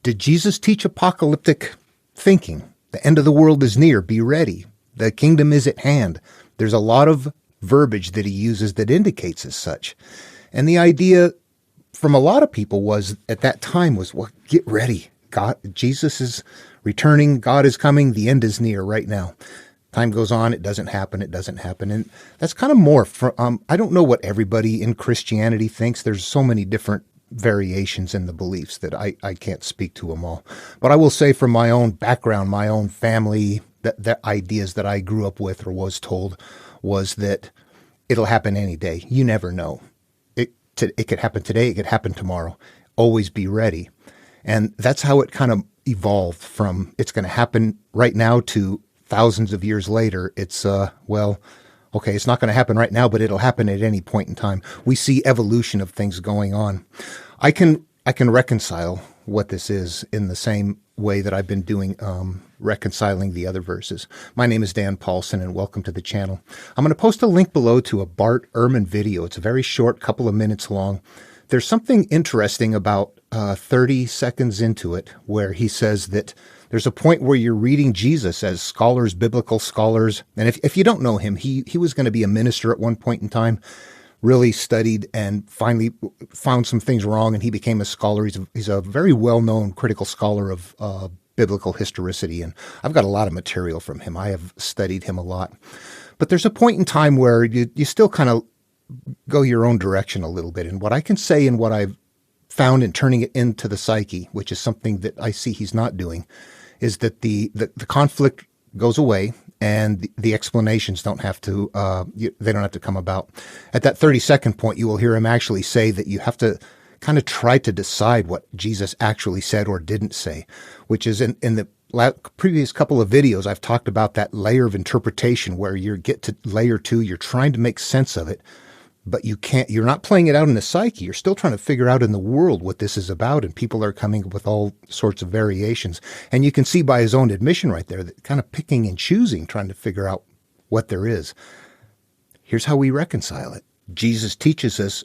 Did Jesus teach apocalyptic thinking? The end of the world is near. Be ready. The kingdom is at hand. There's a lot of verbiage that he uses that indicates as such. And the idea from a lot of people was at that time was, well, get ready. God, Jesus is returning. God is coming. The end is near right now. Time goes on. It doesn't happen. It doesn't happen. And that's kind of more from, I don't know what everybody in Christianity thinks. There's so many different variations in the beliefs that I can't speak to them all. But I will say from my own background, my own family, that ideas that I grew up with or was told was that it'll happen any day. You never know. It could happen today. It could happen tomorrow. Always be ready. And that's how it kind of evolved from it's going to happen right now to thousands of years later. It's, well, okay, it's not going to happen right now, but it'll happen at any point in time. We see evolution of things going on. I can reconcile what this is in the same way that I've been doing reconciling the other verses. My name is Dan Paulson, and welcome to the channel. I'm going to post a link below to a Bart Ehrman video. It's a very short, couple of minutes long. There's something interesting about 30 seconds into it where he says that there's a point where you're reading Jesus as scholars, biblical scholars. And if you don't know him, he was going to be a minister at one point in time, really studied and finally found some things wrong, and he became a scholar. He's a very well-known critical scholar of biblical historicity, and I've got a lot of material from him. I have studied him a lot. But there's a point in time where you still kind of go your own direction a little bit. And what I can say and what I've found in turning it into the psyche, which is something that I see he's not doing, is that the conflict goes away and the explanations don't have to, they don't have to come about. At that 30-second point, you will hear him actually say that you have to kind of try to decide what Jesus actually said or didn't say, which is in the previous couple of videos, I've talked about that layer of interpretation where you get to layer 2, you're trying to make sense of it, but you're not playing it out in the psyche. You're still trying to figure out in the world what this is about, and people are coming up with all sorts of variations. And you can see by his own admission right there that kind of picking and choosing, trying to figure out what there is. Here's how we reconcile it. Jesus teaches us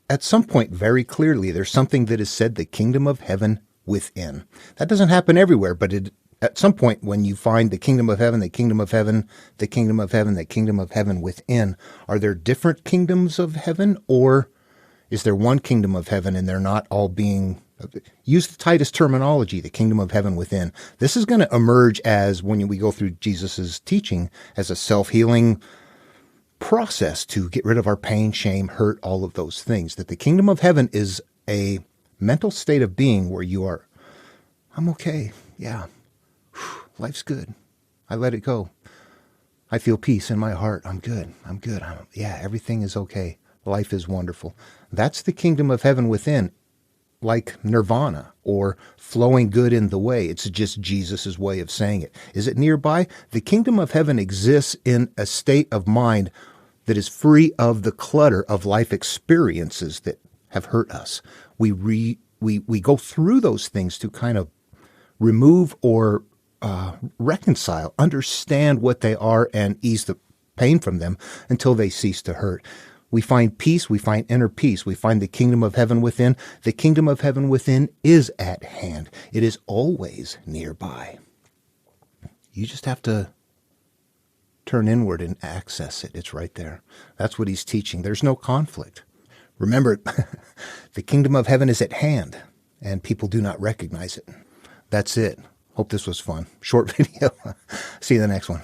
at some point very clearly there's something that is said, the kingdom of heaven within. That doesn't happen everywhere, but at some point when you find the kingdom of heaven, the kingdom of heaven, the kingdom of heaven, the kingdom of heaven within, are there different kingdoms of heaven, or is there one kingdom of heaven and they're not all being, use the tightest terminology, the kingdom of heaven within. This is going to emerge as, when we go through Jesus's teaching, as a self-healing process to get rid of our pain, shame, hurt, all of those things. That the kingdom of heaven is a mental state of being where you are, I'm okay, yeah. Life's good. I let it go. I feel peace in my heart. I'm good. Yeah, everything is okay. Life is wonderful. That's the kingdom of heaven within, like nirvana or flowing good in the way. It's just Jesus's way of saying it. Is it nearby? The kingdom of heaven exists in a state of mind that is free of the clutter of life experiences that have hurt us. We go through those things to kind of remove or reconcile, understand what they are, and ease the pain from them until they cease to hurt. We find peace, we find inner peace, we find the kingdom of heaven within. The kingdom of heaven within is at hand. It is always nearby. You just have to turn inward and access it. It's right there. That's what he's teaching. There's no conflict. Remember, the kingdom of heaven is at hand, and people do not recognize it. That's it. Hope this was fun. Short video. See you in the next one.